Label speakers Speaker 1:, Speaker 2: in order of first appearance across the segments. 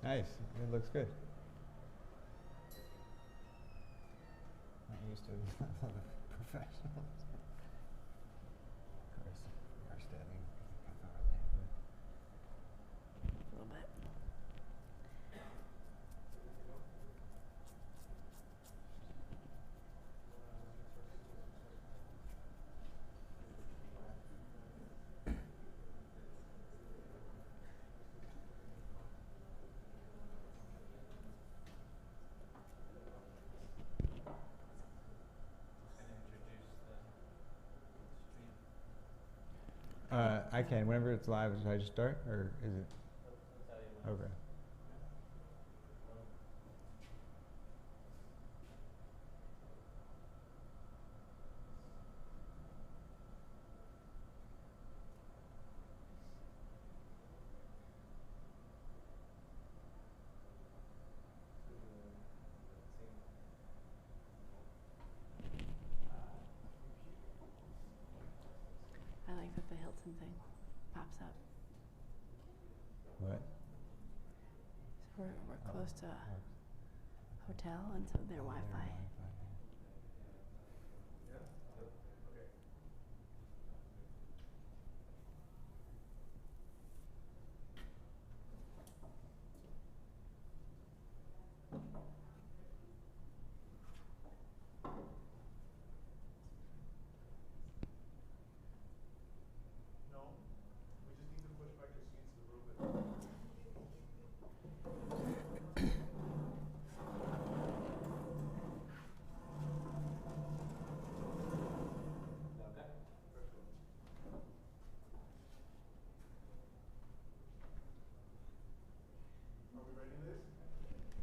Speaker 1: Nice. It looks good. Not used to professionals. Of course, we are standing half hour late.
Speaker 2: A little bit.
Speaker 1: I can. Whenever it's live, should I just start, or is it? Okay.
Speaker 2: I like that the Hilton thing pops up.
Speaker 1: What?
Speaker 2: So we're close to a hotel, and so their Wi-Fi.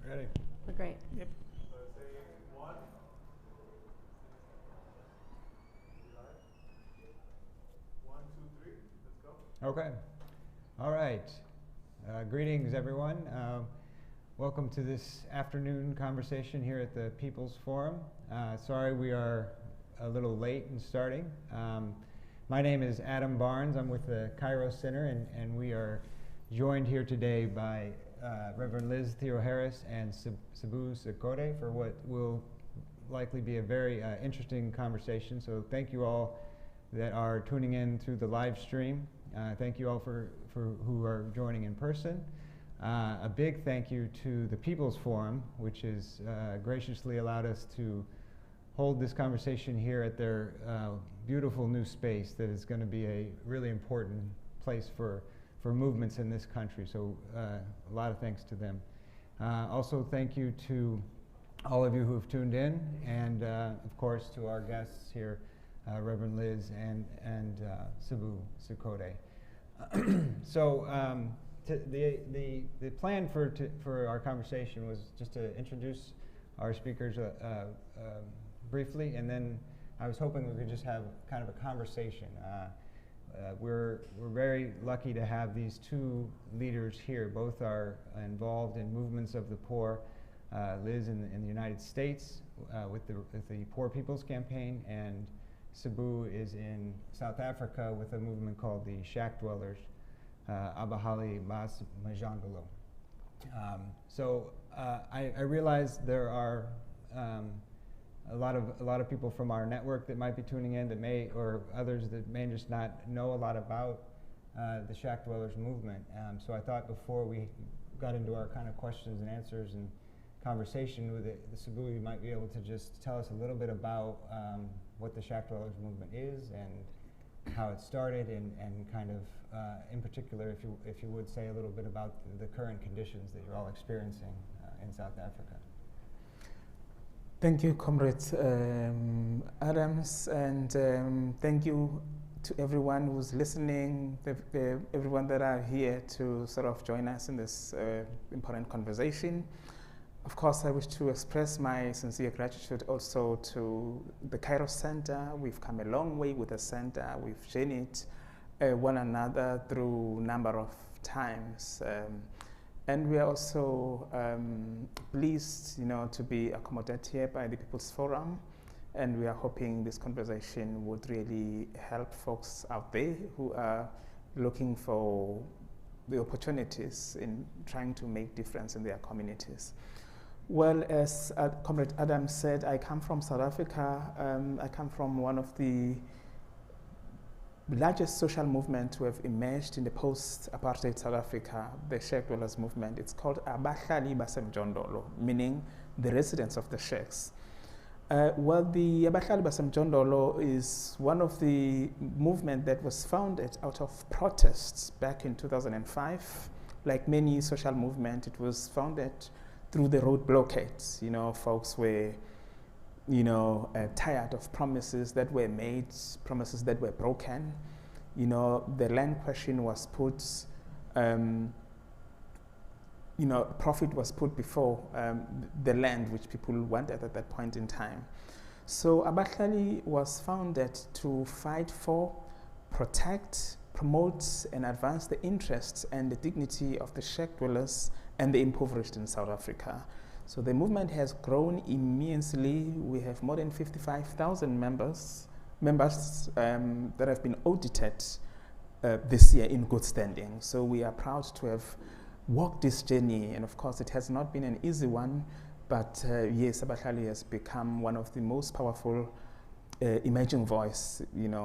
Speaker 1: Ready?
Speaker 2: We're great.
Speaker 3: Yep.
Speaker 4: Say one. One, two, three. Let's go.
Speaker 1: Okay. All right. Greetings, everyone. Welcome to this afternoon conversation here at the People's Forum. Sorry we are a little late in starting. My name is Adam Barnes. I'm with the Cairo Center, and we are joined here today by Reverend Liz Theoharis and Zikode for what will likely be a very interesting conversation. So thank you all that are tuning in through the live stream. Thank you all for who are joining in person. A big thank you to the People's Forum, which has graciously allowed us to hold this conversation here at their beautiful new space that is going to be a really important place for movements in this country. So a lot of thanks to them. Also thank you to all of you who have tuned in, and of course to our guests here, Reverend Liz and Zikode. So the plan for our conversation was just to introduce our speakers briefly, and then I was hoping we could just have kind of a conversation. We're very lucky to have these two leaders here. Both are involved in movements of the poor. Liz in the United States with the Poor People's Campaign, and Sabu is in South Africa with a movement called the Shack Dwellers, Abahali Mas Majangalo. So I realize there are a lot of people from our network that might be tuning in that may, or others that may just not know a lot about the Shack Dwellers movement. So I thought before we got into our kind of questions and answers and conversation with the Sabu, you might be able to just tell us a little bit about what the Shack Dwellers movement is and how it started, and kind of in particular, if you would say a little bit about the current conditions that you're all experiencing in South Africa.
Speaker 3: Thank you, Comrade Adams, and thank you to everyone who's listening, everyone that are here to sort of join us in this important conversation. Of course, I wish to express my sincere gratitude also to the Cairo Center. We've come a long way with the center. We've journeyed one another through a number of times. And we are also pleased, to be accommodated here by the People's Forum. And we are hoping this conversation would really help folks out there who are looking for the opportunities in trying to make difference in their communities. Well, as Comrade Adam said, I come from South Africa. I come from one of the largest social movements who have emerged in the post-apartheid South Africa, the Shack Dwellers movement. It's called Abahlali Basemjondolo, meaning the residents of the shacks. Well, the Abahlali Basemjondolo is one of the movement that was founded out of protests back in 2005. Like many social movements, it was founded through the road blockades. You know, folks were, tired of promises that were made, promises that were broken. You know, the land question was put, profit was put before the land which people wanted at that point in time. So Abahlali was founded to fight for, protect, promote, and advance the interests and the dignity of the shack dwellers and the impoverished in South Africa. So the movement has grown immensely. We have more than 55,000 members that have been audited this year in good standing. So we are proud to have walked this journey, and of course it has not been an easy one, but yes, Abahlali has become one of the most powerful emerging voice,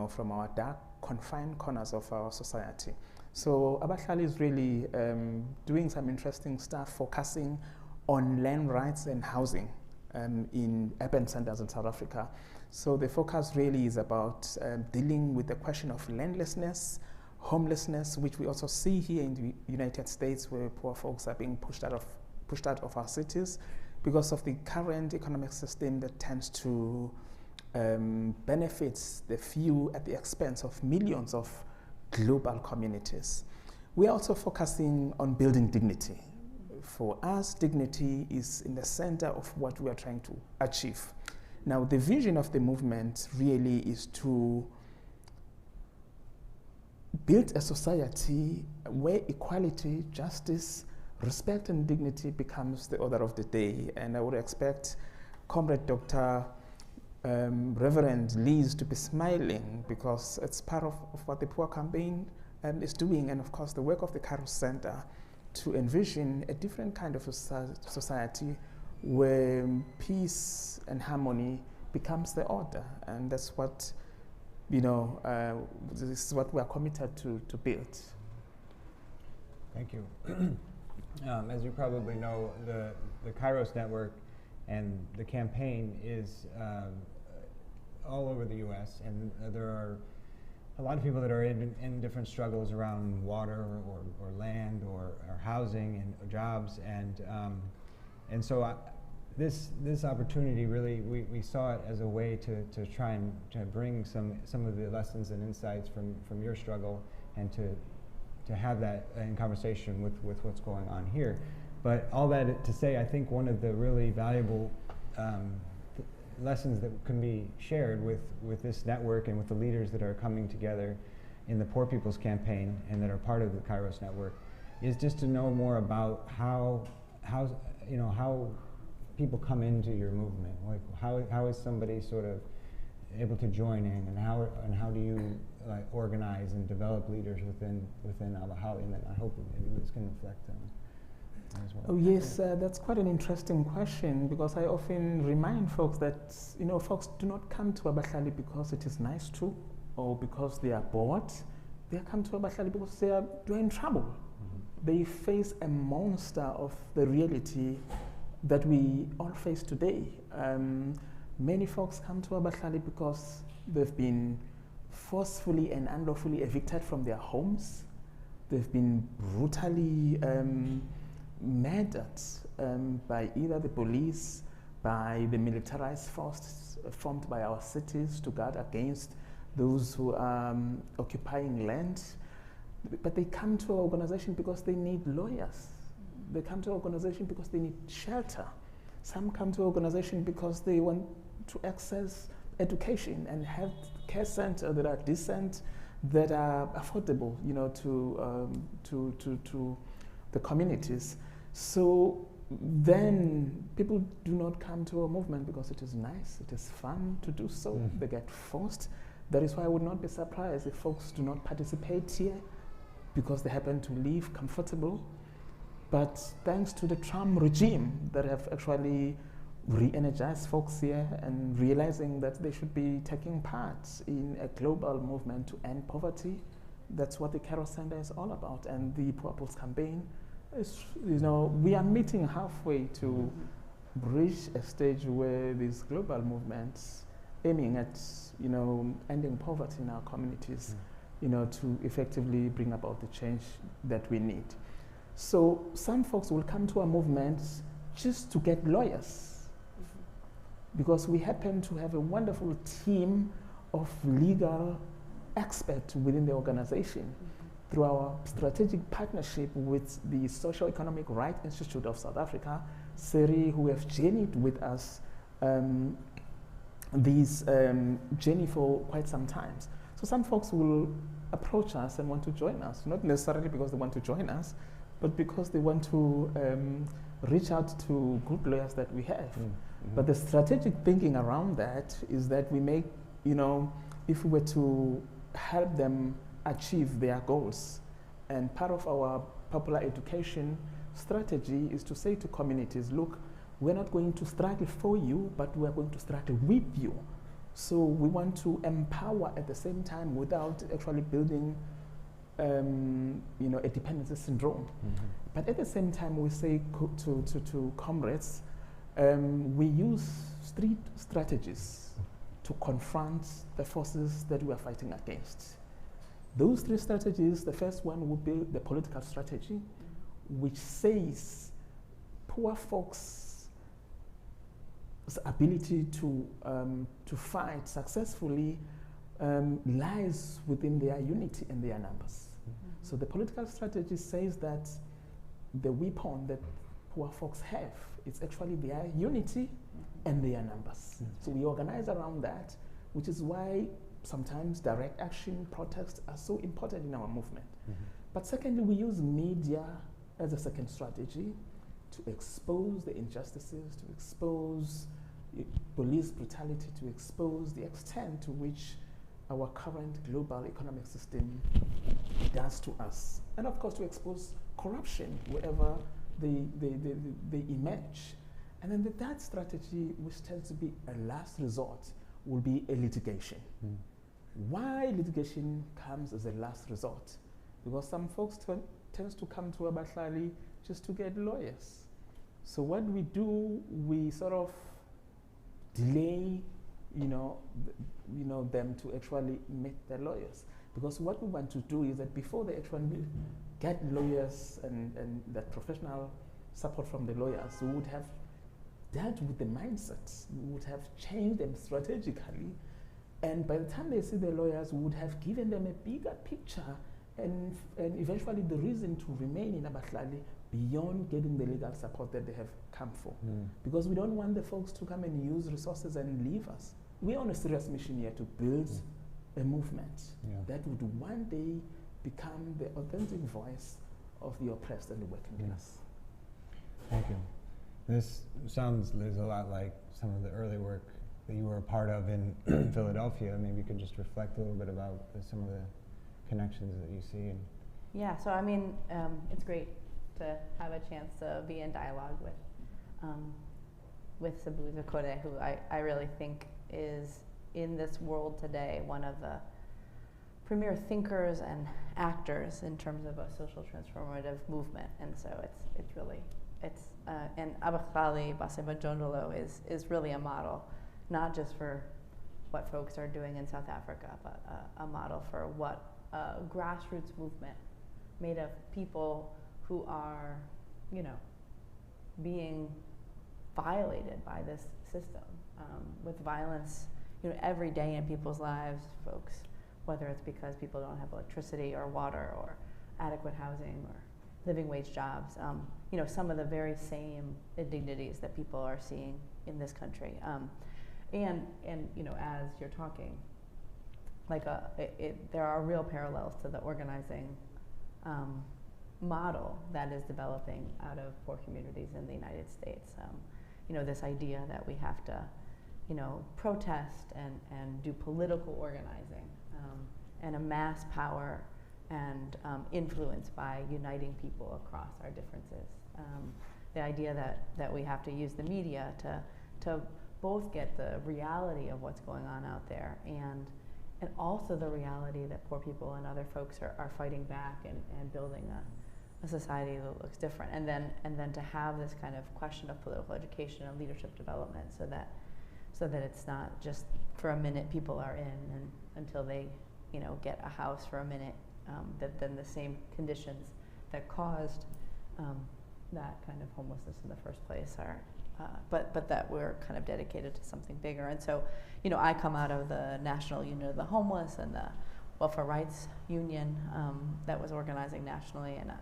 Speaker 3: from our dark, confined corners of our society. So Abahlali is really doing some interesting stuff, focusing on land rights and housing in urban centers in South Africa. So the focus really is about dealing with the question of landlessness, homelessness, which we also see here in the United States, where poor folks are being pushed out of our cities because of the current economic system that tends to benefit the few at the expense of millions of global communities. We are also focusing on building dignity. For us, dignity is in the center of what we are trying to achieve. Now, the vision of the movement really is to build a society where equality, justice, respect, and dignity becomes the order of the day. And I would expect Comrade Dr. Reverend Liz to be smiling, because it's part of what the Poor Campaign is doing, and of course the work of the Kairos Center to envision a different kind of society where peace and harmony becomes the order. And that's what, this is what we are committed to build.
Speaker 1: Thank you. As you probably know, the Kairos Network and the campaign is all over the U.S., and there are a lot of people that are in different struggles around water or land or housing and jobs, and so this opportunity really, we saw it as a way to try and to bring some of the lessons and insights from your struggle, and to have that in conversation with what's going on here. But all that to say, I think one of the really valuable lessons that can be shared with this network and with the leaders that are coming together in the Poor People's Campaign and that are part of the Kairos Network is just to know more about how people come into your movement. Like how is somebody sort of able to join in, and how do you organize and develop leaders within Abahlali? And then I hope maybe this can reflect them as well.
Speaker 3: Oh yes, that's quite an interesting question, because I often remind folks that folks do not come to Abahlali because it is nice to, or because they are bored. They come to Abahlali because they're in trouble. Mm-hmm. They face a monster of the reality that we all face today. Many folks come to Abahlali because they've been forcefully and unlawfully evicted from their homes. They've been brutally murdered by either the police, by the militarized force formed by our cities to guard against those who are occupying land. But they come to our organization because they need lawyers. They come to our organization because they need shelter. Some come to our organization because they want to access education and health care centers that are decent, that are affordable, to the communities. So then people do not come to our movement because it is nice, it is fun to do so. Mm. They get forced. That is why I would not be surprised if folks do not participate here because they happen to live comfortable. But thanks to the Trump regime that have actually re-energized folks here and realizing that they should be taking part in a global movement to end poverty, that's what the Kairos Center is all about. And the Poor People's Campaign is, we are meeting halfway to reach a stage where these global movements aiming at, ending poverty in our communities, to effectively bring about the change that we need. So some folks will come to our movement just to get lawyers, because we happen to have a wonderful team of legal experts within the organization through our strategic partnership with the Socio-Economic Right Institute of South Africa, SERI, who have journeyed with us this journey for quite some time. So some folks will approach us and want to join us, not necessarily because they want to join us, but because they want to reach out to good lawyers that we have. But the strategic thinking around that is that we make, if we were to help them achieve their goals, and part of our popular education strategy is to say to communities, look, we're not going to struggle for you, but we're going to struggle with you. So we want to empower at the same time without actually building a dependency syndrome. But at the same time, we say to comrades, we use street strategies to confront the forces that we are fighting against. Those three strategies, the first one would be the political strategy, which says poor folks' ability to fight successfully lies within their unity and their numbers. So the political strategy says that the weapon that poor folks have is actually their unity and their numbers. So we organize around that, which is why sometimes direct action protests are so important in our movement. But secondly, we use media as a second strategy to expose the injustices, to expose police brutality, to expose the extent to which our current global economic system does to us. And of course, to expose corruption wherever they emerge. And then the third strategy, which tends to be a last resort, will be a litigation. Why litigation comes as a last resort? Because some folks tends to come to Abahlali just to get lawyers. So what we do, we sort of delay, them to actually meet their lawyers. Because what we want to do is that before they actually get lawyers and that professional support from the lawyers, we would have dealt with the mindsets, we would have changed them strategically, and by the time they see the lawyers, we would have given them a bigger picture and eventually the reason to remain in Abahlali beyond getting the legal support that they have come for. Because we don't want the folks to come and use resources and leave us. We're on a serious mission here to build a movement that would one day become the authentic voice of the oppressed and the working class.
Speaker 1: Thank you. This sounds a lot like some of the early work that you were a part of in Philadelphia. Maybe you could just reflect a little bit about some of the connections that you see.
Speaker 2: Yeah, so I mean, it's great to have a chance to be in dialogue with Sabu Zikode, who I really think is in this world today one of the premier thinkers and actors in terms of a social transformative movement. And so it's really and Abahlali Baseba Jondolo is really a model, not just for what folks are doing in South Africa, but a model for what a grassroots movement made of people who are, being violated by this system with violence, every day in people's lives, folks, whether it's because people don't have electricity or water or adequate housing or living wage jobs, some of the very same indignities that people are seeing in this country. And as you're talking, there are real parallels to the organizing model that is developing out of poor communities in the United States. This idea that we have to, protest and do political organizing and amass power and influenced by uniting people across our differences. The idea that we have to use the media to both get the reality of what's going on out there and also the reality that poor people and other folks are fighting back and building a society that looks different, and then to have this kind of question of political education and leadership development, so that it's not just for a minute people are in and until they get a house for a minute, that then the same conditions that caused that kind of homelessness in the first place are but that we're kind of dedicated to something bigger. And so, I come out of the National Union of the Homeless and the Welfare Rights Union that was organizing nationally, and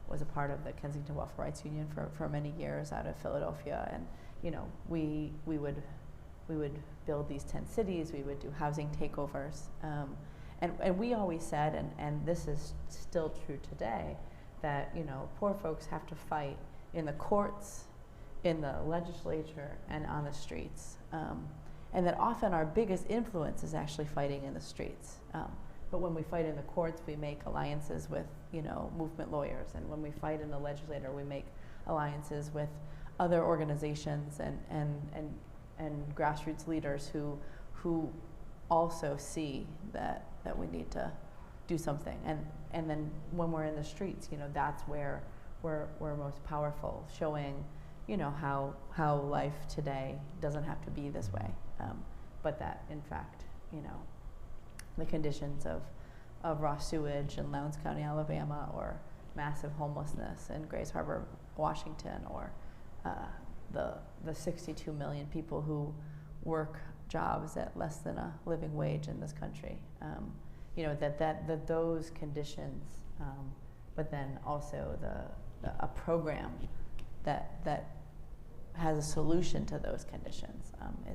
Speaker 2: was a part of the Kensington Welfare Rights Union for many years out of Philadelphia. And we would build these tent cities, we would do housing takeovers, and we always said, and this is still true today, that poor folks have to fight in the courts, in the legislature, and on the streets. And that often our biggest influence is actually fighting in the streets. But when we fight in the courts, we make alliances with movement lawyers. And when we fight in the legislature, we make alliances with other organizations and grassroots leaders who also see that we need to do something. And then when we're in the streets, that's where we're most powerful, showing how life today doesn't have to be this way, but that in fact, the conditions of raw sewage in Lowndes County, Alabama, or massive homelessness in Grays Harbor, Washington, or the 62 million people who work jobs at less than a living wage in this country, that those conditions, but then also a program that has a solution to those conditions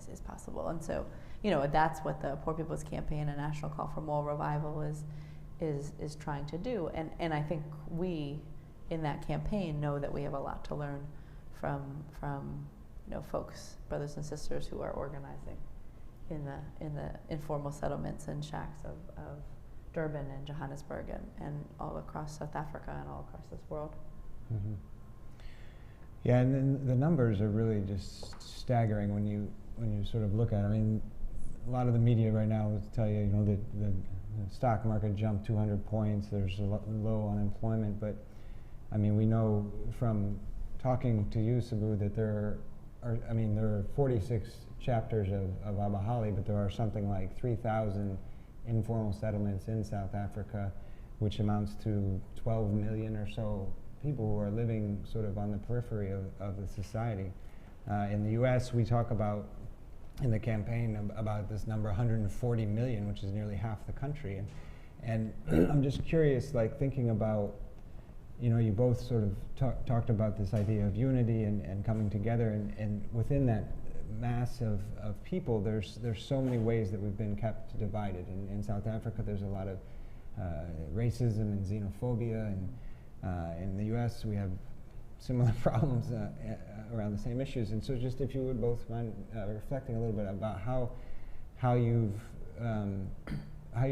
Speaker 2: is possible. And so, that's what the Poor People's Campaign, a national call for moral revival, is trying to do. And I think we, in that campaign, know that we have a lot to learn from folks, brothers and sisters, who are organizing in the informal settlements and shacks of Durban and Johannesburg and all across South Africa and all across this world.
Speaker 1: Mm-hmm. Yeah, and then the numbers are really just staggering when you sort of look at it. I mean, a lot of the media right now will tell you, the stock market jumped 200 points. There's low unemployment, but I mean, we know from talking to you, Sabu, that there are 46 chapters of Abahali, but there are something like 3,000 informal settlements in South Africa, which amounts to 12 million or so people who are living sort of on the periphery of the society. In the US, we talk about, in the campaign, about this number, 140 million, which is nearly half the country. And I'm just curious, like thinking about, you both sort of talked about this idea of unity and coming together, and within that mass of people, there's so many ways that we've been kept divided. In South Africa, there's a lot of racism and xenophobia, and in the US, we have similar problems around the same issues. And so just if you would both mind reflecting a little bit about how you've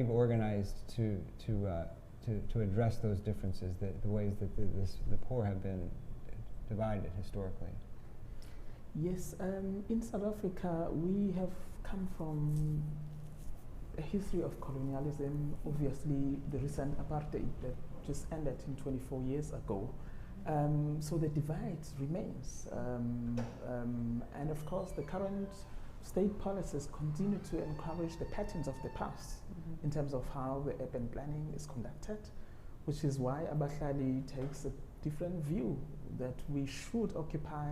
Speaker 1: organized to address those differences, the ways that the poor have been divided historically.
Speaker 3: Yes, in South Africa, we have come from a history of colonialism, obviously the recent apartheid that just ended in 24 years ago. So the divide remains. And of course, the current state policies continue to encourage the patterns of the past in terms of how the urban planning is conducted, which is why Abahlali takes a different view that we should occupy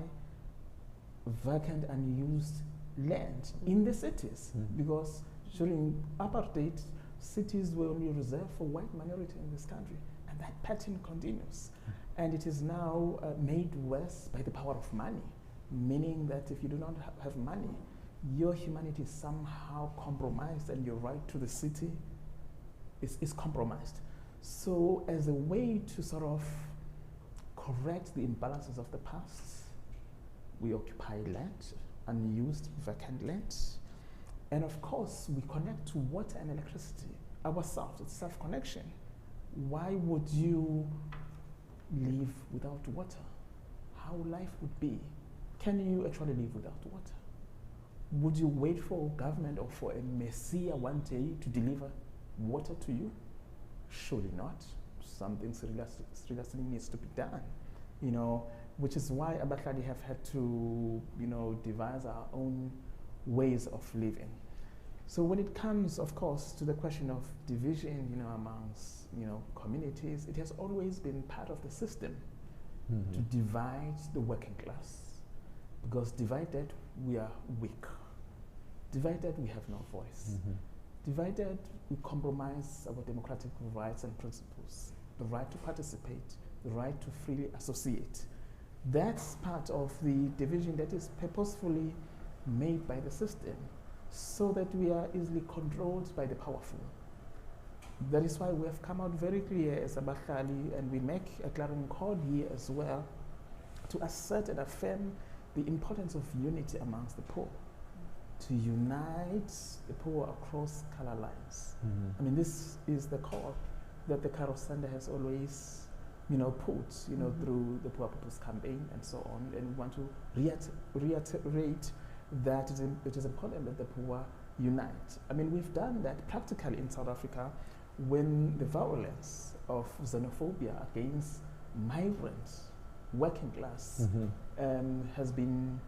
Speaker 3: vacant, unused land in the cities, because during apartheid, cities were only reserved for white minority in this country, and that pattern continues. And it is now made worse by the power of money, meaning that if you do not have money, your humanity is somehow compromised and your right to the city is compromised. So as a way to sort of correct the imbalances of the past, we occupy land, unused, vacant land. And of course, we connect to water and electricity ourselves. It's self-connection. why would you live without water? How life would be? Can you actually live without water? Would you wait for government or for a messiah one day to deliver water to you? Surely not. Something seriously needs to be done, you know, which is why Abahlali have had to, you know, devise our own ways of living. So when it comes, of course, to the question of division, you know, amongst, you know, communities, it has always been part of the system to divide the working class. Because divided, we are weak. Divided, we have no voice. Divided, we compromise our democratic rights and principles. The right to participate, the right to freely associate. That's part of the division that is purposefully made by the system so that we are easily controlled by the powerful. That is why we have come out very clear as Abahlali, and we make a clarion call here as well to assert and affirm the importance of unity amongst the poor, to unite the poor across color lines. I mean, this is the call that the Karo Center has always, you know, put, you know, through the Poor People's Campaign and so on, and we want to reiterate that it is important that the poor unite. I mean, we've done that practically in South Africa when the violence of xenophobia against migrants, working class, has been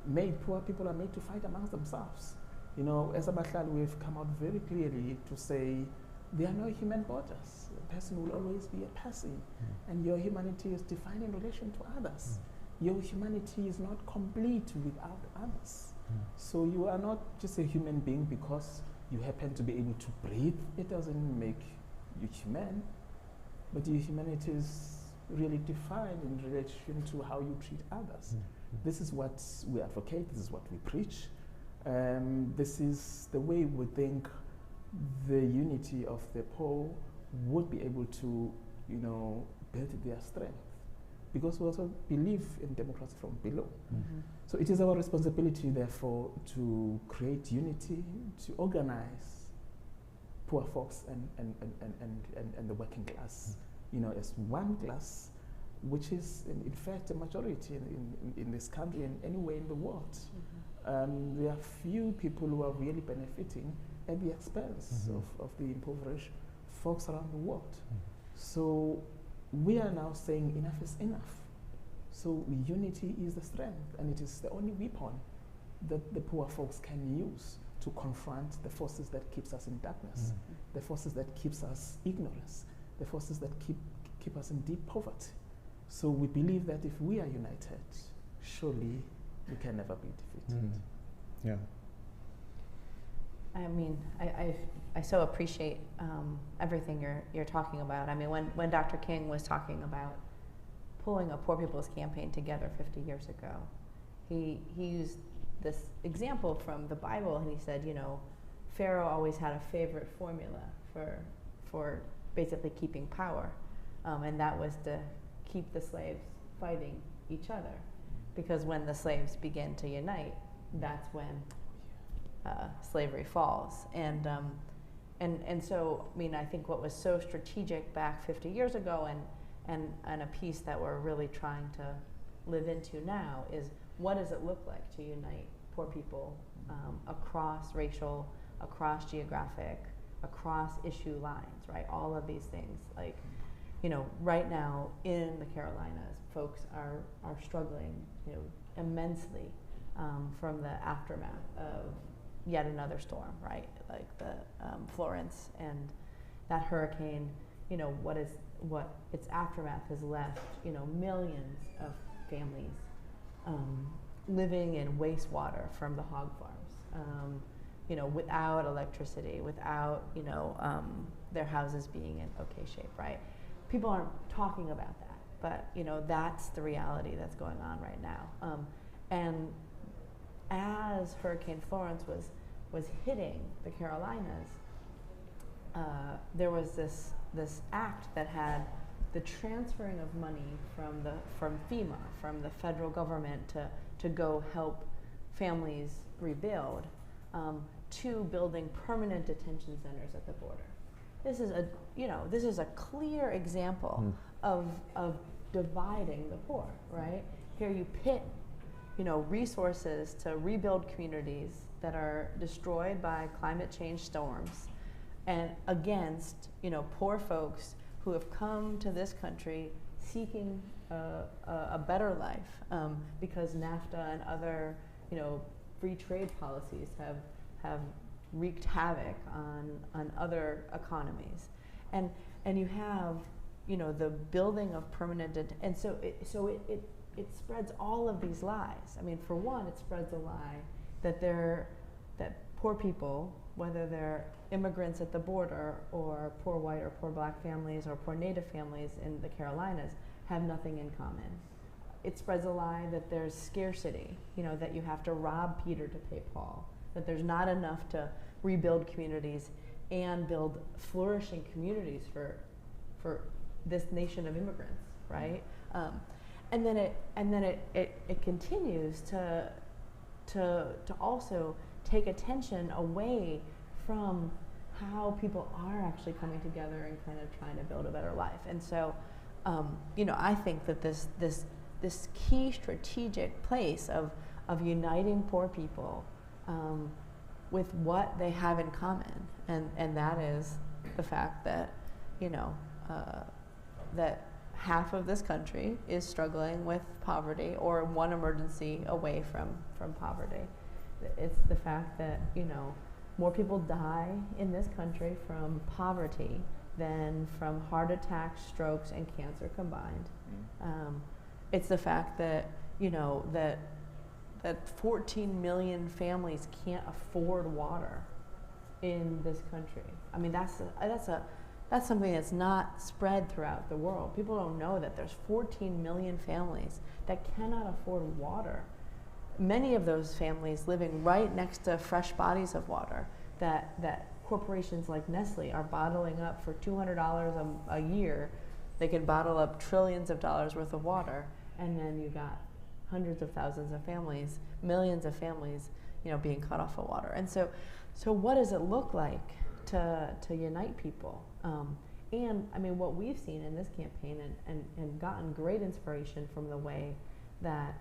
Speaker 3: made. Poor people are made to fight amongst themselves. You know, as Abahlali, we've come out very clearly to say there are no human borders. A person will always be a person, and your humanity is defined in relation to others. Your humanity is not complete without others. So you are not just a human being because you happen to be able to breathe. It doesn't make you human, but your humanity is really defined in relation to how you treat others. This is what we advocate, this is what we preach. This is the way we think the unity of the poor would be able to, you know, build their strength. Because we also believe in democracy from below. So it is our responsibility, therefore, to create unity, to organize poor folks and the working class, you know, as one class, which is in fact a majority in this country and anywhere in the world. There are few people who are really benefiting at the expense of the impoverished folks around the world. So we are now saying enough is enough. So unity is the strength, and it is the only weapon that the poor folks can use to confront the forces that keeps us in darkness, the forces that keeps us ignorance, the forces that keep us in deep poverty. So we believe that if we are united, surely we can never be defeated.
Speaker 1: Yeah.
Speaker 2: I mean, I so appreciate everything you're talking about. I mean, when Dr. King was talking about pulling a Poor People's Campaign together 50 years ago, he used this example from the Bible, and he said, you know, Pharaoh always had a favorite formula for basically keeping power, and that was to keep the slaves fighting each other, because when the slaves begin to unite, that's when slavery falls. And so, I mean, I think what was so strategic back 50 years ago and a piece that we're really trying to live into now is, what does it look like to unite poor people across racial, across geographic, across issue lines, right? All of these things. Like, you know, right now in the Carolinas, folks are struggling, you know, immensely from the aftermath of yet another storm, right? Like the Florence and that hurricane, you know, what its aftermath has left, you know, millions of families living in wastewater from the hog farms, you know, without electricity, without, you know, their houses being in okay shape, right? People aren't talking about that, but, you know, that's the reality that's going on right now. And as Hurricane Florence was hitting the Carolinas, there was this act that had the transferring of money from FEMA, from the federal government to go help families rebuild, to building permanent detention centers at the border. this is a clear example of dividing the poor, right? Here you pit, resources to rebuild communities that are destroyed by climate change storms, and against, poor folks who have come to this country seeking a better life, because NAFTA and other, free trade policies have wreaked havoc on other economies, and you have, the building of permanent, and so it spreads all of these lies. I mean, for one, it spreads a lie that poor people, whether they're immigrants at the border or poor white or poor black families or poor Native families in the Carolinas, have nothing in common. It spreads a lie that there's scarcity, that you have to rob Peter to pay Paul, that there's not enough to rebuild communities and build flourishing communities for this nation of immigrants, right? And then it continues to also take attention away from how people are actually coming together and kind of trying to build a better life. And so, I think that this key strategic place of uniting poor people with what they have in common, and that is the fact that, that half of this country is struggling with poverty or one emergency away from poverty. It's the fact that, more people die in this country from poverty than from heart attacks, strokes, and cancer combined. It's the fact that, that 14 million families can't afford water in this country. I mean, that's something that's not spread throughout the world. People don't know that there's 14 million families that cannot afford water. Many of those families living right next to fresh bodies of water that corporations like Nestle are bottling up for $200 a year. They can bottle up trillions of dollars worth of water, and then you got hundreds of thousands of families, millions of families, being cut off of water. And so what does it look like to unite people? And I mean, what we've seen in this campaign and gotten great inspiration from the way that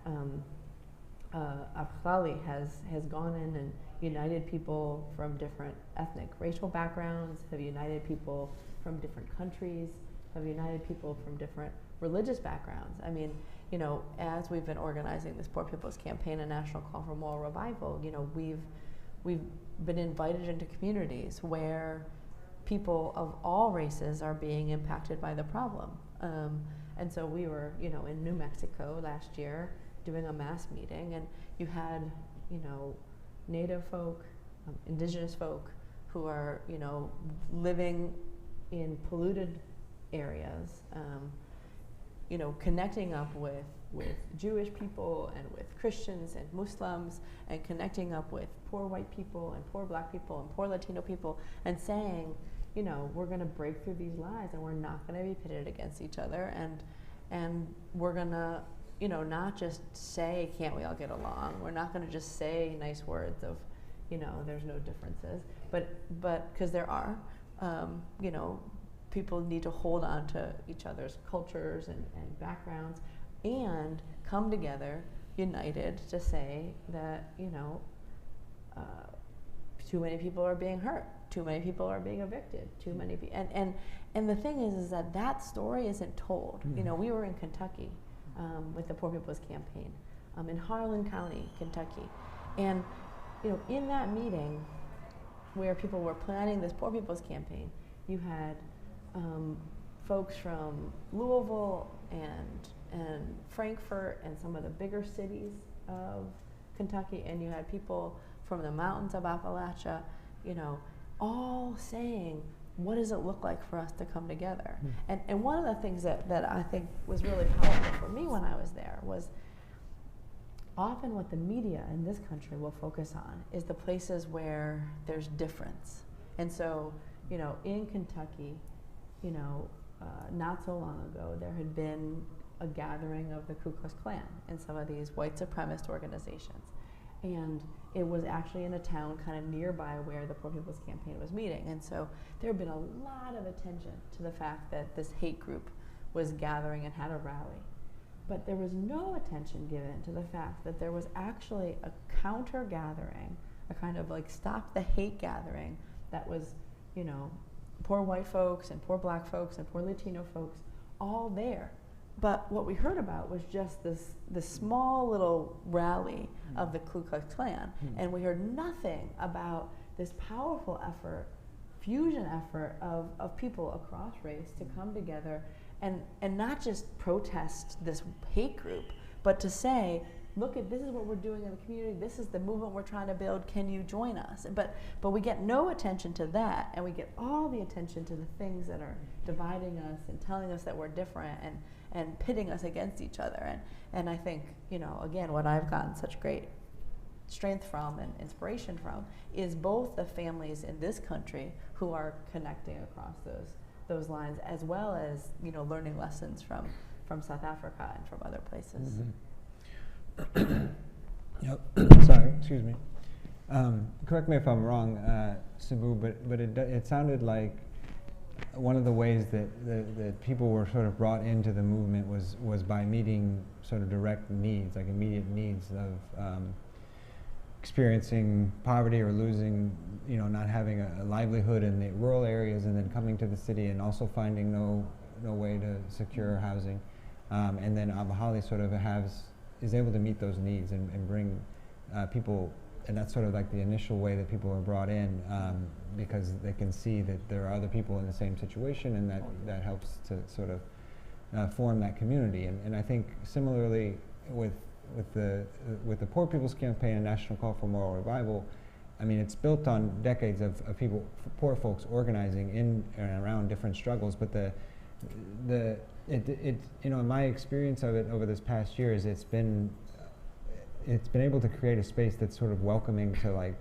Speaker 2: Afzali has gone in and united people from different ethnic, racial backgrounds, have united people from different countries, have united people from different religious backgrounds. I mean, as we've been organizing this Poor People's Campaign, a national call for moral revival, we've been invited into communities where people of all races are being impacted by the problem. And so we were, in New Mexico last year doing a mass meeting, and you had, Native folk, indigenous folk who are, living in polluted areas, connecting up with Jewish people and with Christians and Muslims, and connecting up with poor white people and poor black people and poor Latino people, and saying, we're going to break through these lies, and we're not going to be pitted against each other, and we're going to, not just say, can't we all get along? We're not going to just say nice words of, there's no differences, but because there are, people need to hold on to each other's cultures and backgrounds, and come together united to say that, too many people are being hurt, too many people are being evicted, too many and the thing is that story isn't told.
Speaker 1: Mm-hmm.
Speaker 2: We were in Kentucky with the Poor People's Campaign in Harlan County, Kentucky, and in that meeting where people were planning this Poor People's Campaign, you had folks from Louisville and Frankfurt and some of the bigger cities of Kentucky, and you had people from the mountains of Appalachia, all saying, what does it look like for us to come together? Mm. And one of the things that I think was really powerful for me when I was there was often what the media in this country will focus on is the places where there's difference. And so, in Kentucky, not so long ago, there had been a gathering of the Ku Klux Klan and some of these white supremacist organizations. And it was actually in a town kind of nearby where the Poor People's Campaign was meeting. And so there had been a lot of attention to the fact that this hate group was gathering and had a rally. But there was no attention given to the fact that there was actually a counter gathering, a kind of like stop the hate gathering that was, you know, poor white folks and poor black folks and poor Latino folks all there. But what we heard about was just this small little rally of the Ku Klux Klan. And we heard nothing about this powerful effort, fusion effort of people across race to come together and not just protest this hate group, but to say, look, this is what we're doing in the community, this is the movement we're trying to build, can you join us? But we get no attention to that, and we get all the attention to the things that are dividing us and telling us that we're different and pitting us against each other. And I think, you know, again, what I've gotten such great strength from and inspiration from is both the families in this country who are connecting across those lines, as well as, you know, learning lessons from South Africa and from other places.
Speaker 1: Yep. Sorry, excuse me. Correct me if I'm wrong, Sabu, but it sounded like one of the ways that people were sort of brought into the movement was by meeting sort of direct needs, like immediate needs of experiencing poverty or losing, you know, not having a livelihood in the rural areas, and then coming to the city and also finding no way to secure housing. And then Abahali sort of is able to meet those needs and bring people, and that's sort of like the initial way that people are brought in, because they can see that there are other people in the same situation, and that helps to sort of form that community. And I think similarly with the Poor People's Campaign and National Call for Moral Revival, I mean, it's built on decades of people, poor folks organizing in and around different struggles, but it you know, my experience of it over this past year is it's been able to create a space that's sort of welcoming to like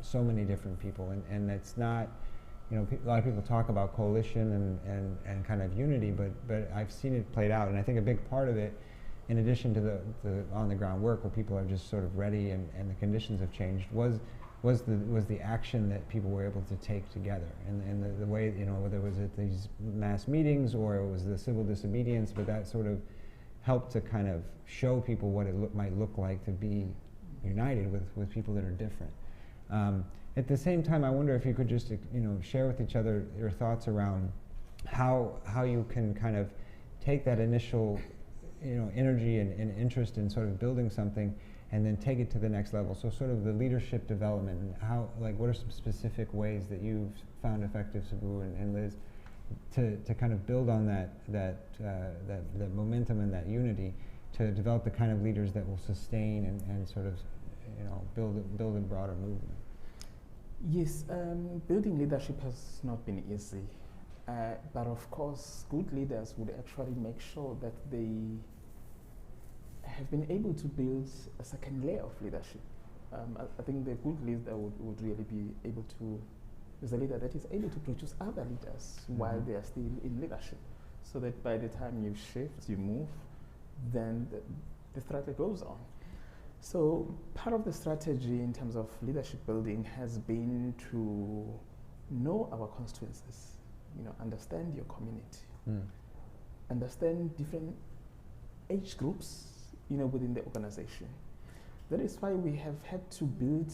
Speaker 1: so many different people, and it's not, you know, a lot of people talk about coalition and kind of unity, but I've seen it played out, and I think a big part of it, in addition to the on the ground work where people are just sort of ready and the conditions have changed, was the action that people were able to take together, and the way, you know, whether it was at these mass meetings or it was the civil disobedience, but that sort of helped to kind of show people what it might look like to be united with people that are different. At the same time, I wonder if you could just, you know, share with each other your thoughts around how you can kind of take that initial, you know, energy and interest in sort of building something and then take it to the next level. So sort of the leadership development, and how, like, what are some specific ways that you've found effective, Sabu and Liz, to kind of build on that momentum and that unity to develop the kind of leaders that will sustain and sort of, you know, build a broader movement?
Speaker 3: Yes, building leadership has not been easy, but of course, good leaders would actually make sure that they have been able to build a second layer of leadership. I think the good leader would really be able to, is a leader that is able to produce other leaders while they are still in leadership, so that by the time you shift, you move, then the strategy goes on. So part of the strategy in terms of leadership building has been to know our constituencies, you know, understand your community, understand different age groups, you know, within the organization. That is why we have had to build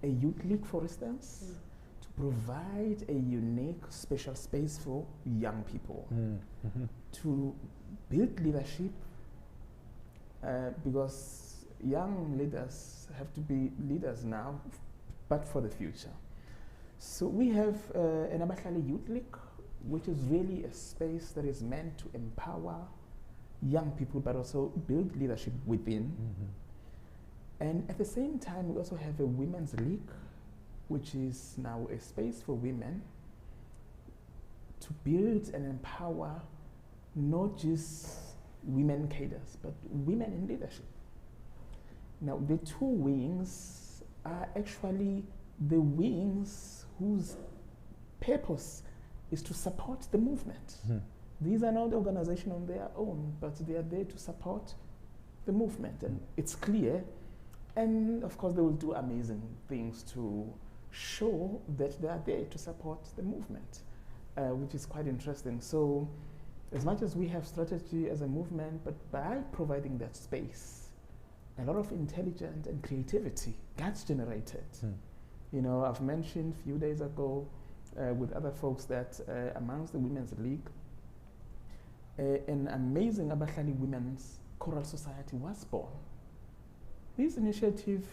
Speaker 3: a youth league, for instance, to provide a unique special space for young people, to build leadership, because young leaders have to be leaders now, but for the future. So we have an Abahlali Youth League, which is really a space that is meant to empower young people, but also build leadership within. And at the same time, we also have a Women's League, which is now a space for women to build and empower not just women cadres, but women in leadership. Now, the two wings are actually the wings whose purpose is to support the movement. These are not organizations on their own, but they are there to support the movement. And it's clear And of course, they will do amazing things to show that they are there to support the movement, which is quite interesting. So, as much as we have strategy as a movement, but by providing that space, a lot of intelligence and creativity gets generated. You know, I've mentioned a few days ago with other folks that amongst the Women's League, an amazing Abahlali Women's Choral Society was born. This initiative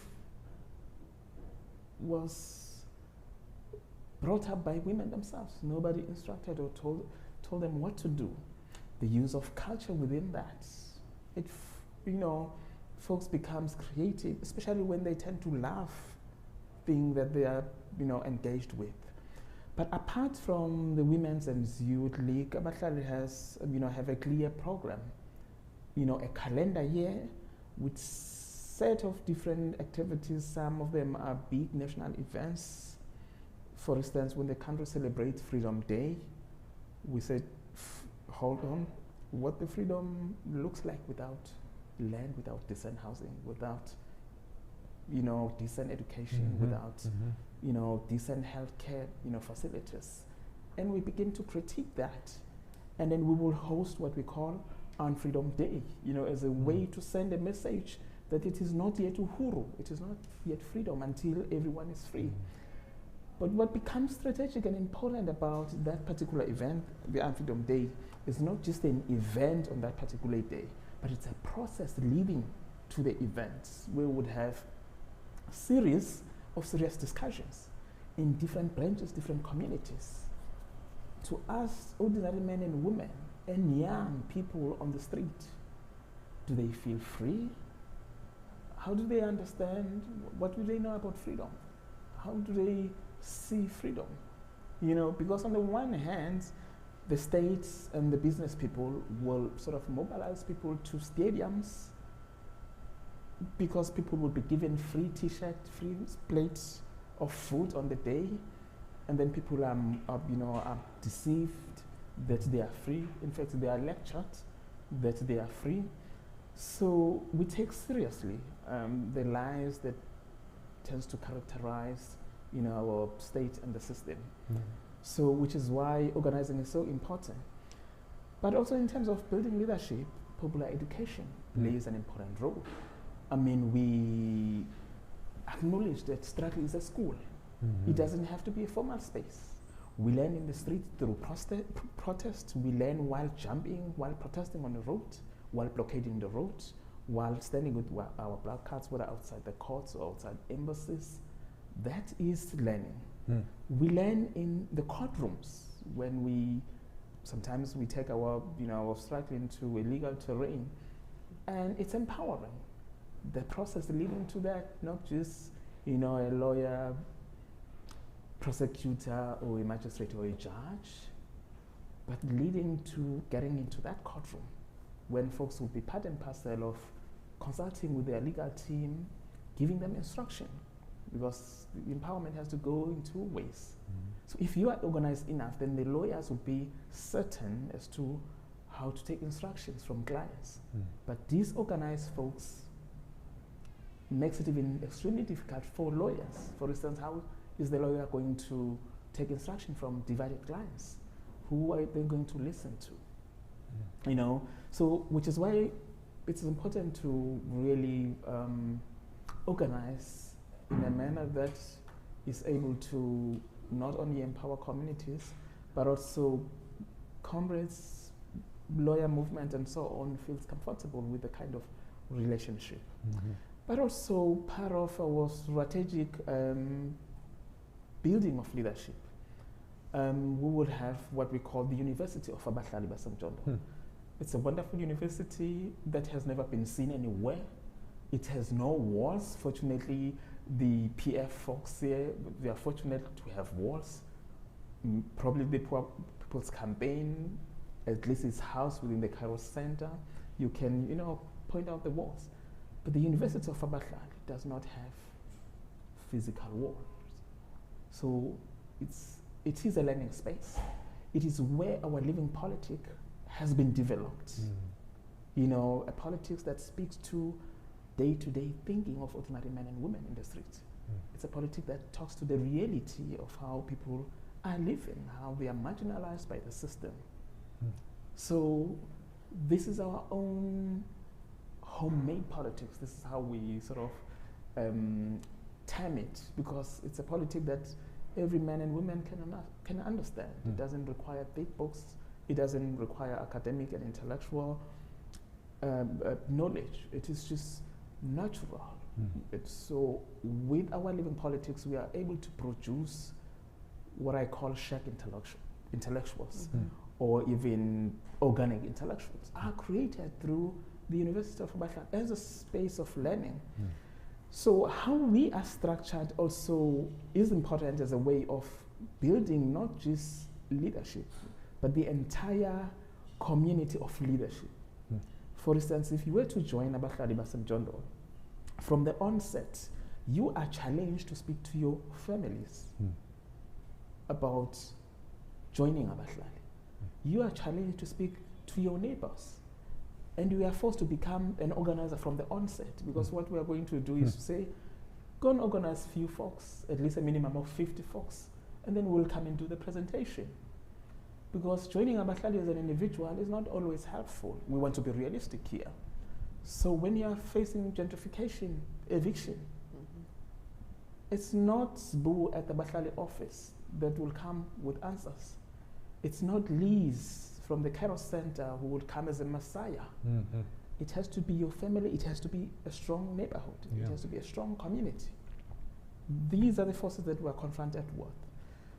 Speaker 3: was brought up by women themselves. Nobody instructed or told them what to do. The use of culture within that, you know, folks becomes creative, especially when they tend to love things that they are, you know, engaged with. But apart from the Women's and Youth League, Abahlali has, you know, have a clear program, you know, a calendar year with set of different activities. Some of them are big national events. For instance, when the country celebrates Freedom Day, we said, hold on, what the freedom looks like without land, without decent housing, without, you know, decent education, without, you know, decent healthcare, you know, facilities. And we begin to critique that. And then we will host what we call On Freedom Day, you know, as a way to send a message that it is not yet uhuru, it is not yet freedom until everyone is free. But what becomes strategic and important about that particular event, the On Freedom Day, is not just an event on that particular day, but it's a process leading to the events. We would have a series of serious discussions in different branches, different communities. To us, ordinary men and women, and young people on the street, do they feel free? How do they understand? What do they know about freedom? How do they see freedom? You know, because on the one hand, the states and the business people will sort of mobilize people to stadiums because people will be given free t-shirt, free plates of food on the day, and then people are deceived that they are free. In fact, they are lectured that they are free. So we take seriously the lies that tends to characterize, you know, our state and the system. So, which is why organizing is so important. But also in terms of building leadership, popular education plays an important role. I mean, we acknowledge that struggle is a school. It doesn't have to be a formal space. We learn in the street through protest. We learn while jumping, while protesting on the road, while blockading the road, while standing with our placards, whether outside the courts or outside embassies. That is learning. We learn in the courtrooms when sometimes we take our struggle into illegal terrain, and it's empowering. The process leading to that, not just, you know, a lawyer, prosecutor, or a magistrate or a judge, but leading to getting into that courtroom when folks will be part and parcel of consulting with their legal team, giving them instruction, because the empowerment has to go in two ways. So if you are organized enough, then the lawyers will be certain as to how to take instructions from clients. But these organized folks makes it even extremely difficult for lawyers. For instance, how is the lawyer going to take instruction from divided clients? Who are they going to listen to? You know, so which is why it's important to really organize in a manner that is able to not only empower communities, but also comrades, lawyer movement, and so on feels comfortable with the kind of relationship. But also part of our strategic building of leadership. We would have what we call the University of Abahlali Basemjondo. It's a wonderful university that has never been seen anywhere. It has no walls. Fortunately, the PF folks here, they are fortunate to have walls. Probably the Poor People's Campaign, at least it's housed within the Cairo Center. You can, you know, point out the walls. But the University of Abahlali does not have physical walls. So it is a learning space. It is where our living politics has been developed. You know, a politics that speaks to day-to-day thinking of ordinary men and women in the streets. It's a politic that talks to the reality of how people are living, how they are marginalized by the system. So this is our own homemade politics. This is how we sort of term it, because it's a politic that every man and woman can understand. It doesn't require thick books. It doesn't require academic and intellectual knowledge. It is just natural. So with our living politics, we are able to produce what I call shack intellectuals, or even organic intellectuals, are created through the University of Abahla as a space of learning. So how we are structured also is important as a way of building not just leadership, but the entire community of leadership. For instance, if you were to join Abahla Basemjondo, from the onset, you are challenged to speak to your families about joining Abahla. You are challenged to speak to your neighbors. And you are forced to become an organizer from the onset, because what we are going to do is to say, go and organize few folks, at least a minimum of 50 folks, and then we'll come and do the presentation. Because joining Abahla as an individual is not always helpful. We want to be realistic here. So when you are facing gentrification, eviction, it's not Boo at the Abahla office that will come with answers. It's not Liz from the Cairo Center who will come as a messiah. It has to be your family. It has to be a strong neighborhood. It has to be a strong community. These are the forces that we're confronted with.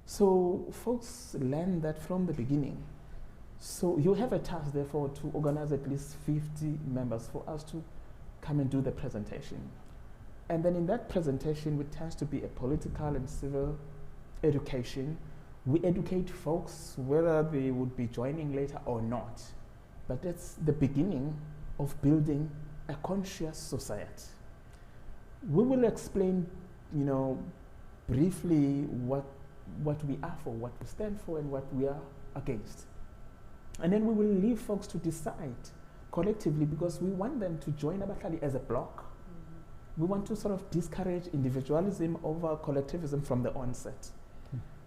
Speaker 3: So folks learn that from the beginning. So you have a task, therefore, to organize at least 50 members for us to come and do the presentation. And then in that presentation, which tends to be a political and civil education, we educate folks whether they would be joining later or not. But that's the beginning of building a conscious society. We will explain, briefly what we are for, what we stand for, and what we are against. And then we will leave folks to decide collectively, because we want them to join Abahla as a block. We want to sort of discourage individualism over collectivism from the onset.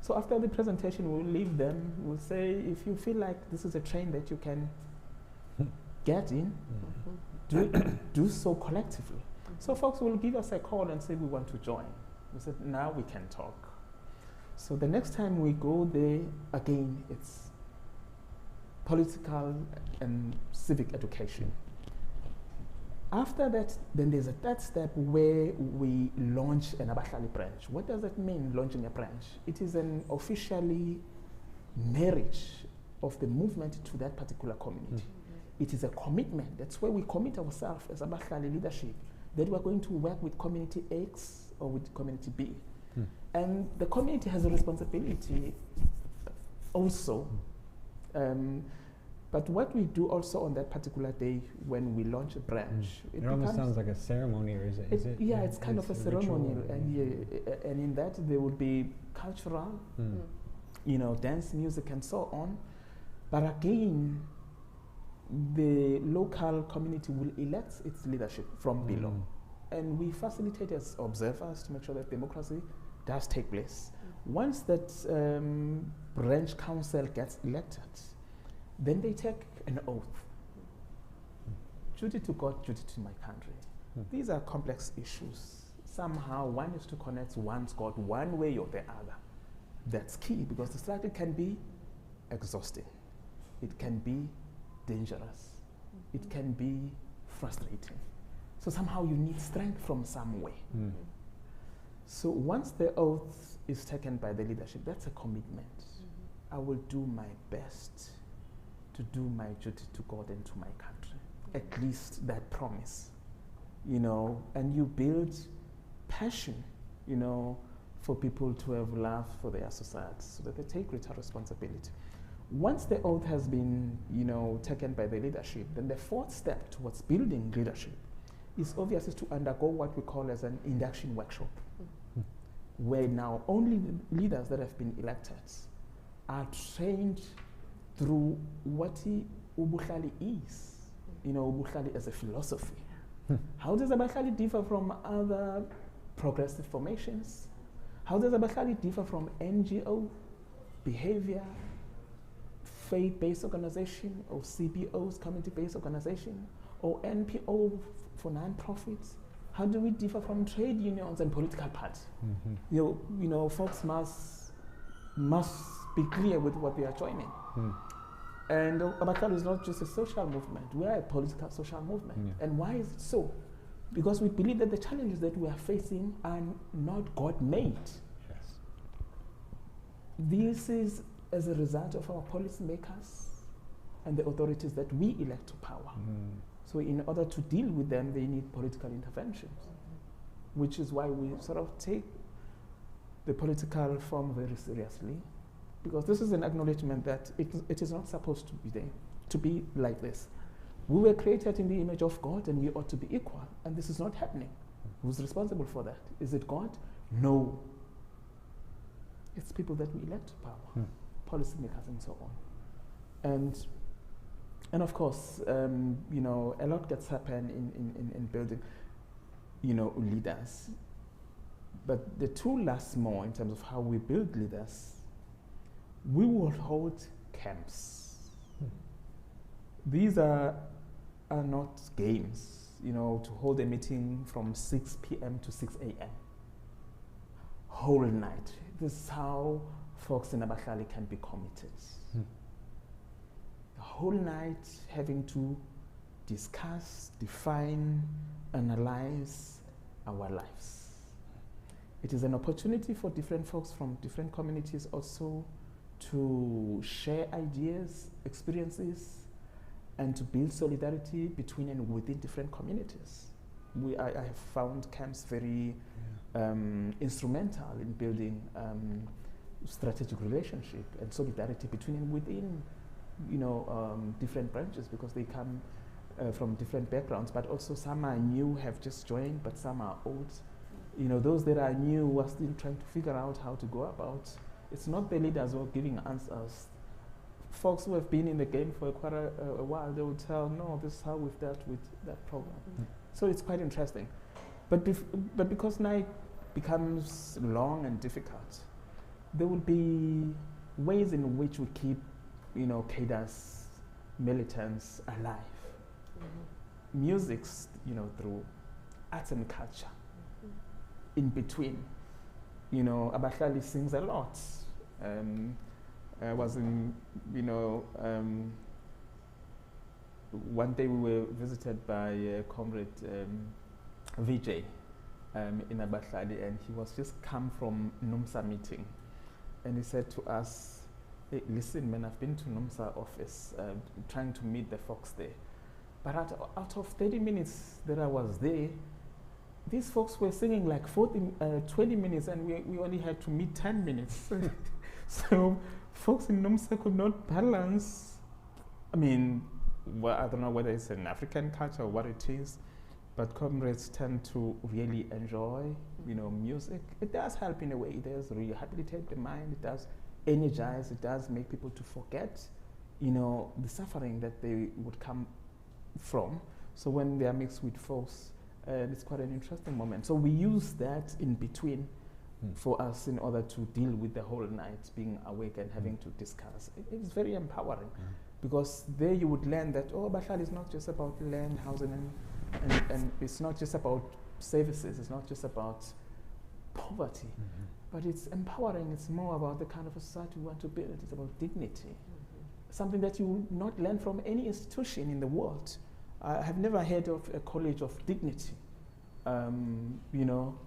Speaker 3: So after the presentation, we'll leave them. We'll say, if you feel like this is a train that you can get in, do so collectively. So folks will give us a call and say, we want to join. We said, now we can talk. So the next time we go there, again, it's political and civic education. After that, then there's a third step where we launch an Abahla branch. What does that mean, launching a branch? It is an officially marriage of the movement to that particular community. It is a commitment. That's where we commit ourselves as Abahla leadership, that we're going to work with community X or with community B. And the community has a responsibility also. But what we do also on that particular day when we launch a branch,
Speaker 1: it almost sounds like a ceremony, or is it?
Speaker 3: Yeah, it's kind of a ceremonial, and in that there will be cultural, dance, music, and so on. But again, the local community will elect its leadership from below, and we facilitate as observers to make sure that democracy does take place. Once that branch council gets elected, then they take an oath. Duty to God, duty to my country. These are complex issues. Somehow one is to connect one's God one way or the other. That's key, because the struggle can be exhausting. It can be dangerous. It can be frustrating. So somehow you need strength from somewhere. So once the oath is taken by the leadership, that's a commitment. I will do my best to do my duty to God and to my country. At least that promise, and you build passion, for people to have love for their society, so that they take greater responsibility. Once the oath has been, taken by the leadership, then the fourth step towards building leadership is obviously to undergo what we call as an induction workshop, where now only the leaders that have been elected are trained through what ubuhlali is, ubuhlali as a philosophy, How does Abahlali differ from other progressive formations? How does Abahlali differ from NGO behavior, faith-based organization, or CBOs, community-based organization, or NPO for non-profits? How do we differ from trade unions and political parties? You know, folks must be clear with what they are joining. And Abahlali is not just a social movement, we are a political social movement. And why is it so? Because we believe that the challenges that we are facing are not God-made.
Speaker 1: Yes.
Speaker 3: This is as a result of our policymakers and the authorities that we elect to power. So in order to deal with them, they need political interventions, which is why we sort of take the political form very seriously, because this is an acknowledgement that it is not supposed to be there, to be like this. We were created in the image of God and we ought to be equal, and this is not happening. Who's responsible for that? Is it God? No. It's people that we elect to power, policymakers and so on. And of course, you know, a lot gets happen in building, you know, leaders. But the two last more in terms of how we build leaders. We will hold camps. These are not games, you know, to hold a meeting from 6 p.m. to 6 a.m. Whole night. This is how folks in Abahlali can be committed. The whole night having to discuss, define, analyze our lives. It is an opportunity for different folks from different communities also to share ideas, experiences, and to build solidarity between and within different communities. I have found camps very instrumental in building strategic relationship and solidarity between and within, you know, different branches, because they come from different backgrounds, but also some are new, have just joined, but some are old. You know, those that are new are still trying to figure out how to go about. It's not the leaders who are giving answers. Folks who have been in the game for quite a while, they will tell, no, this is how we've dealt with that problem. So it's quite interesting. But because night becomes long and difficult, there will be ways in which we keep, you know, cadres, militants alive. Music's, you know, through arts and culture. In between, you know, Abahlali sings a lot. I was in, you know, one day we were visited by Comrade Vijay in Abahlali, and he was just come from NUMSA meeting. And he said to us, hey, listen, man, I've been to NUMSA office trying to meet the folks there. But out of 30 minutes that I was there, these folks were singing like 20 minutes, and we only had to meet 10 minutes. So folks in NUMSA could not balance. I mean, well, I don't know whether it's an African culture or what it is, but comrades tend to really enjoy, you know, music. It does help in a way. It does rehabilitate the mind. It does energize. It does make people to forget, you know, the suffering that they would come from. So when they are mixed with folks, it's quite an interesting moment. So we use that in between for us in order to deal with the whole night, being awake and having to discuss. It's very empowering, because there you would learn that, oh, Abahlali is not just about land, housing, and it's not just about services, it's not just about poverty, but it's empowering. It's more about the kind of a society we want to build. It's about dignity, something that you will not learn from any institution in the world. I have never heard of a college of dignity, you know,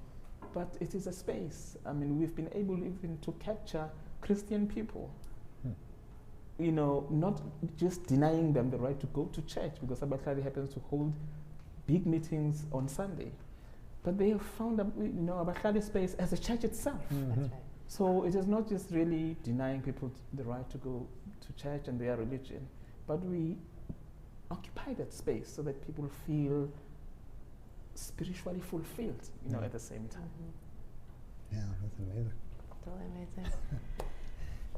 Speaker 3: but it is a space. I mean, we've been able even to capture Christian people, you know, not just denying them the right to go to church, because Abahlali happens to hold big meetings on Sunday, but they have found, you know, Abahlali space as a church itself.
Speaker 2: That's right.
Speaker 3: So it is not just really denying people the right to go to church and their religion, but we occupy that space so that people feel spiritually fulfilled, you know, at the same time.
Speaker 1: Yeah, that's amazing.
Speaker 2: Totally amazing.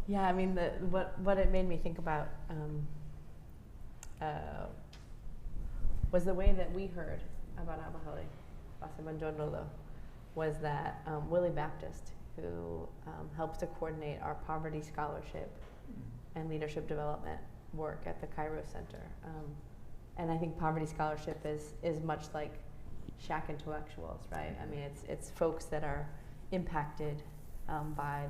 Speaker 2: Yeah, I mean, what it made me think about was the way that we heard about Abahali, Basabanjondolo, was that Willie Baptist, who helped to coordinate our poverty scholarship and leadership development work at the Cairo Center. And I think poverty scholarship is much like Shack intellectuals, right? I mean, it's folks that are impacted by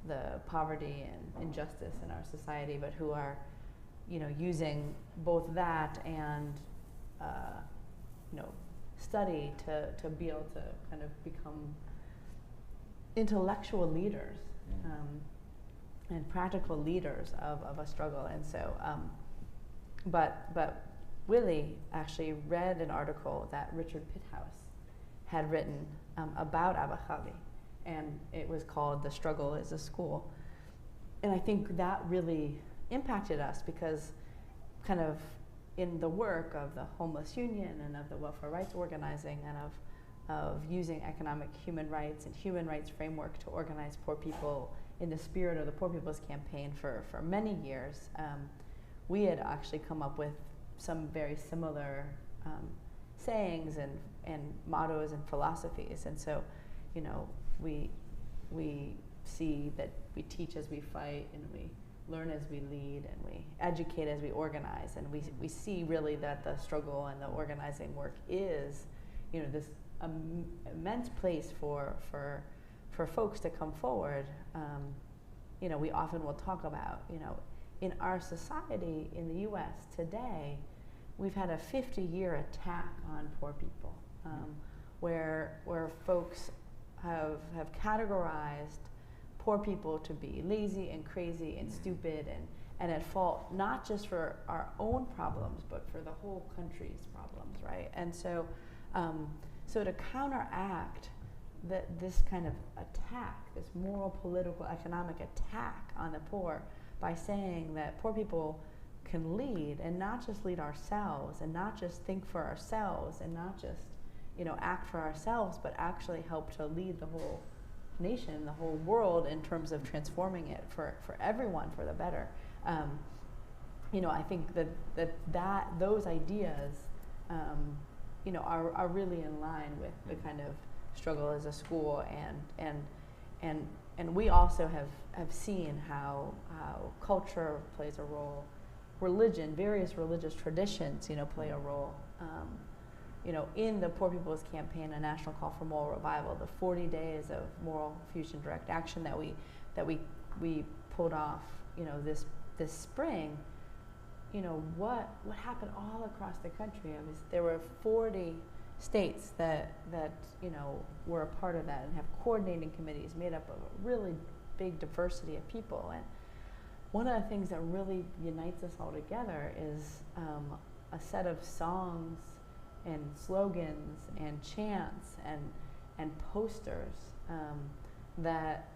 Speaker 2: the poverty and injustice in our society, but who are, using both that and, study to be able to kind of become intellectual leaders and practical leaders of a struggle. And so, but Willie actually read an article that Richard Pithouse had written about Abahali, and it was called "The Struggle is a School." And I think that really impacted us because kind of in the work of the Homeless Union and of the welfare rights organizing and of using economic human rights and human rights framework to organize poor people in the spirit of the Poor People's Campaign for many years, we had actually come up with some very similar sayings and mottos and philosophies. And so, we see that we teach as we fight, and we learn as we lead, and we educate as we organize. And we see really that the struggle and the organizing work is, this immense place for folks to come forward. We often will talk about, in our society in the U.S. today, we've had a 50-year attack on poor people, where folks have categorized poor people to be lazy and crazy and stupid and at fault, not just for our own problems, but for the whole country's problems, right? And so, so to counteract this kind of attack, this moral, political, economic attack on the poor, by saying that poor people can lead, and not just lead ourselves, and not just think for ourselves, and not just act for ourselves, but actually help to lead the whole nation, the whole world, in terms of transforming it for everyone for the better. I think that those ideas are really in line with the kind of struggle as a school, and we also have seen how culture plays a role, religion, various religious traditions, play a role. In the Poor People's Campaign, a national call for moral revival, the 40 days of moral fusion direct action that we pulled off, this spring, what happened all across the country? There were 40 states that were a part of that and have coordinating committees made up of a really big diversity of people. And one of the things that really unites us all together is a set of songs and slogans and chants and posters that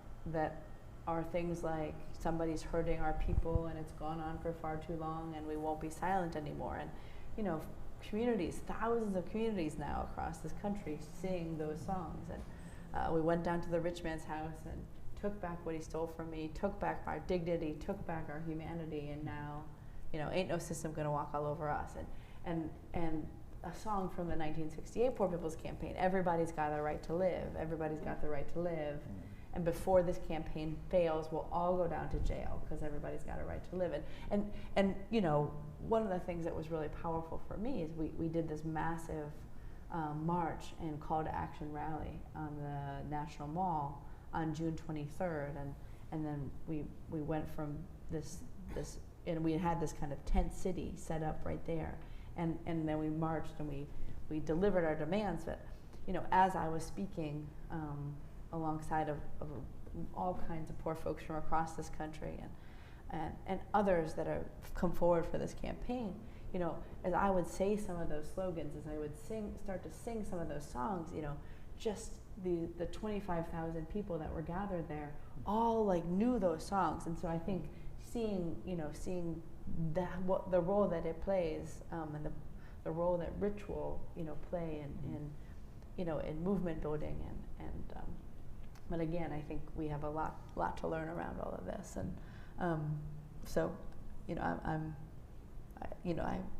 Speaker 2: are things like "somebody's hurting our people and it's gone on for far too long and we won't be silent anymore." And communities, thousands of communities now across this country sing those songs. And we went down to the rich man's house and took back what he stole from me, took back our dignity, took back our humanity, and now, ain't no system gonna walk all over us. And a song from the 1968 Poor People's Campaign, "Everybody's got the right to live, everybody's got the right to live." And before this campaign fails, we'll all go down to jail because everybody's got a right to live. And one of the things that was really powerful for me is we did this massive march and call to action rally on the National Mall on June 23rd, and then we went from this and we had this kind of tent city set up right there, and then we marched and we delivered our demands. But as I was speaking alongside of all kinds of poor folks from across this country and others that have come forward for this campaign, as I would say some of those slogans, as I would start to sing some of those songs, just the 25,000 people that were gathered there all knew those songs. And so I think seeing that, what the role that it plays, and the role that ritual play in movement building and but again, I think we have a lot to learn around all of this. And so I'm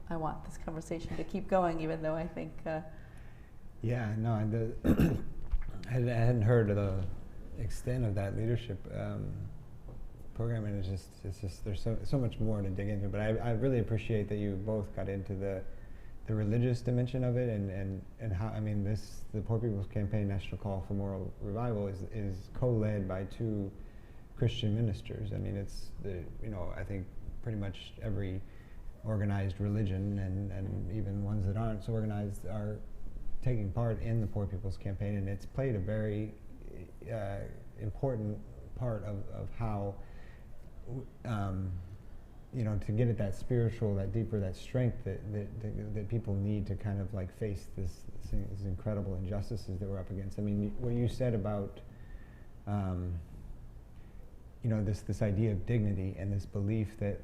Speaker 2: I want this conversation to keep going, even though I think.
Speaker 1: Yeah, no, I hadn't heard of the extent of that leadership program, and it's just there's so much more to dig into. But I really appreciate that you both got into the religious dimension of it, and how, I mean, the Poor People's Campaign National Call for Moral Revival is co-led by two Christian ministers. I mean, it's I think pretty much every organized religion and even ones that aren't so organized are taking part in the Poor People's Campaign, and it's played a very important part of how to get at that spiritual, that deeper, that strength that people need to kind of like face these incredible injustices that we're up against. I mean, what you said about this idea of dignity and this belief that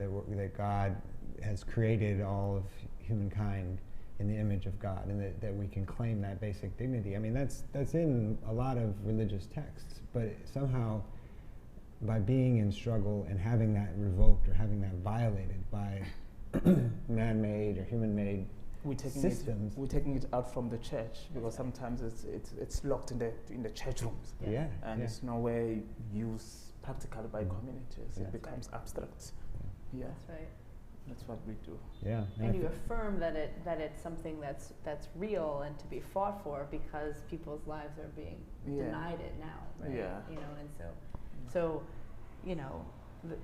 Speaker 1: God has created all of humankind in the image of God, and that we can claim that basic dignity. I mean, that's in a lot of religious texts, but somehow by being in struggle and having that revoked or having that violated by man-made or human-made systems,
Speaker 3: we're taking it out from the church, because sometimes it's locked in the church rooms, and it's nowhere used practically by communities. It becomes abstract. Yeah,
Speaker 2: that's right.
Speaker 3: That's what we do.
Speaker 1: Yeah,
Speaker 2: and you affirm that it's something that's real and to be fought for, because people's lives are being denied it now, right?
Speaker 3: Yeah.
Speaker 2: And so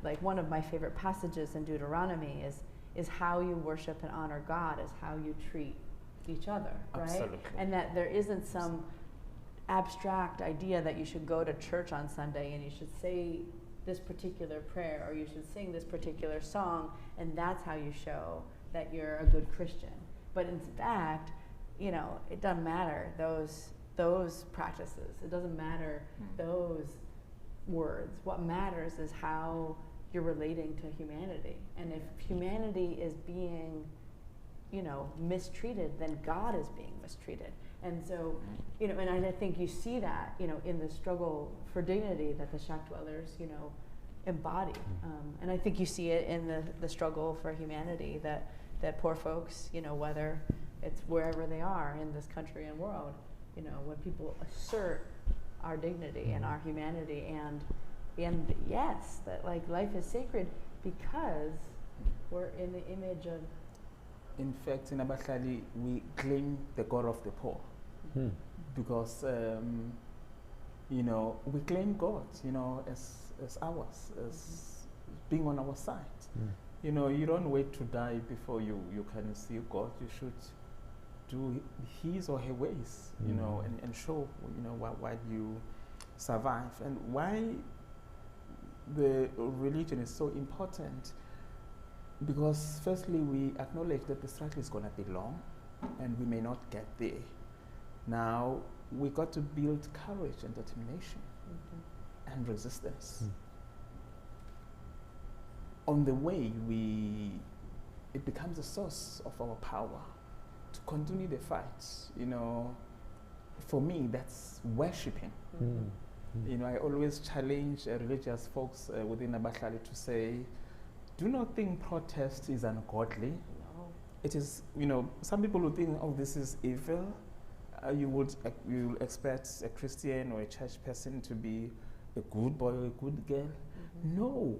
Speaker 2: like one of my favorite passages in Deuteronomy is how you worship and honor God is how you treat each other, right?
Speaker 3: Absolutely.
Speaker 2: And that there isn't some abstract idea that you should go to church on Sunday and you should say this particular prayer or you should sing this particular song, and that's how you show that you're a good Christian. But in fact, it doesn't matter those practices. It doesn't matter those words. What matters is how you're relating to humanity. And if humanity is being, mistreated, then God is being mistreated. And so, and I think you see that, in the struggle for dignity that the shack dwellers, embody. And I think you see it in the struggle for humanity that poor folks, whether it's wherever they are in this country and world, when people assert our dignity and our humanity and yes, that like life is sacred because we're in the image of.
Speaker 3: In fact, in Abahlali, we claim the God of the poor, because we claim God, as ours, as being on our side. You don't wait to die before you can see God. You should do His or her ways, and show, while you survive. And why the religion is so important, because firstly we acknowledge that the struggle is going to be long and we may not get there. Now we got to build courage and determination and resistance. On the way, it becomes a source of our power to continue the fight. For me, that's worshiping. I always challenge religious folks within Abahlali to say, do not think protest is ungodly.
Speaker 2: No.
Speaker 3: It is, some people will think, oh, this is evil. You will expect a Christian or a church person to be a good boy or a good girl. No.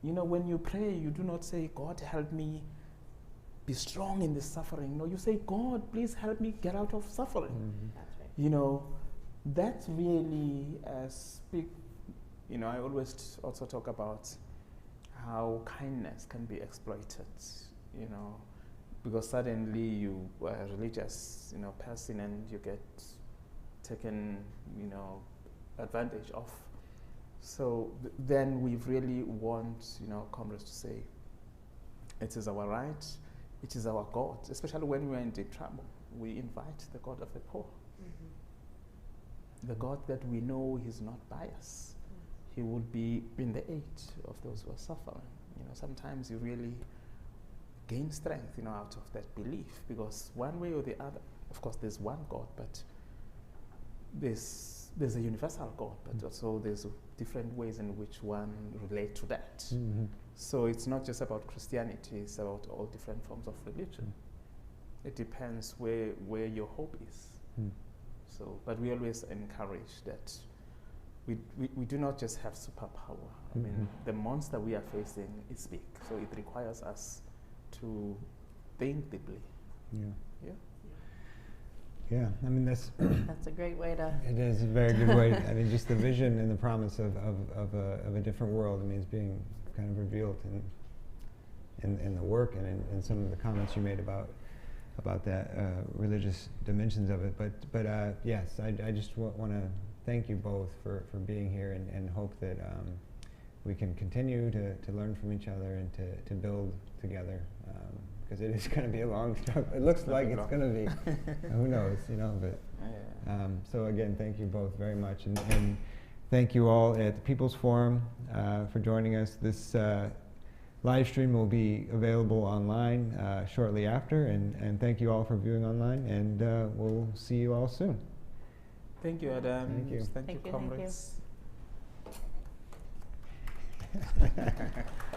Speaker 3: When you pray, you do not say, God, help me be strong in this suffering. No, you say, God, please help me get out of suffering.
Speaker 2: That's right.
Speaker 3: That really speak, I always also talk about how kindness can be exploited, because suddenly you are a religious, person and you get taken, advantage of. So then we really want, comrades to say, it is our right, it is our God, especially when we're in deep trouble. We invite the God of the poor. The God that we know He's not biased. He would be in the aid of those who are suffering. Sometimes you really gain strength, out of that belief, because one way or the other, of course, there's one God, but there's a universal God, but also there's different ways in which one relate to that. So it's not just about Christianity, it's about all different forms of religion. It depends where your hope is. So, but we always encourage that we do not just have superpower. I mean, the monster we are facing is big, so it requires us to think deeply.
Speaker 1: Yeah, I mean that's
Speaker 2: That's a great way to.
Speaker 1: it is a very good way. I mean, just the vision and the promise of a different world. I mean, is being kind of revealed in the work and in some of the comments you made about that religious dimensions of it. But yes, I just want to thank you both for being here and hope that we can continue to learn from each other and to build together. Because it is going to be a long struggle. It looks like it's going to be. Who knows, you know? But so again, thank you both very much, and thank you all at the People's Forum for joining us. This live stream will be available online shortly after, and thank you all for viewing online, and we'll see you all soon.
Speaker 3: Thank you, Adam.
Speaker 1: Thank you.
Speaker 3: Thank you, comrades.
Speaker 2: Thank you.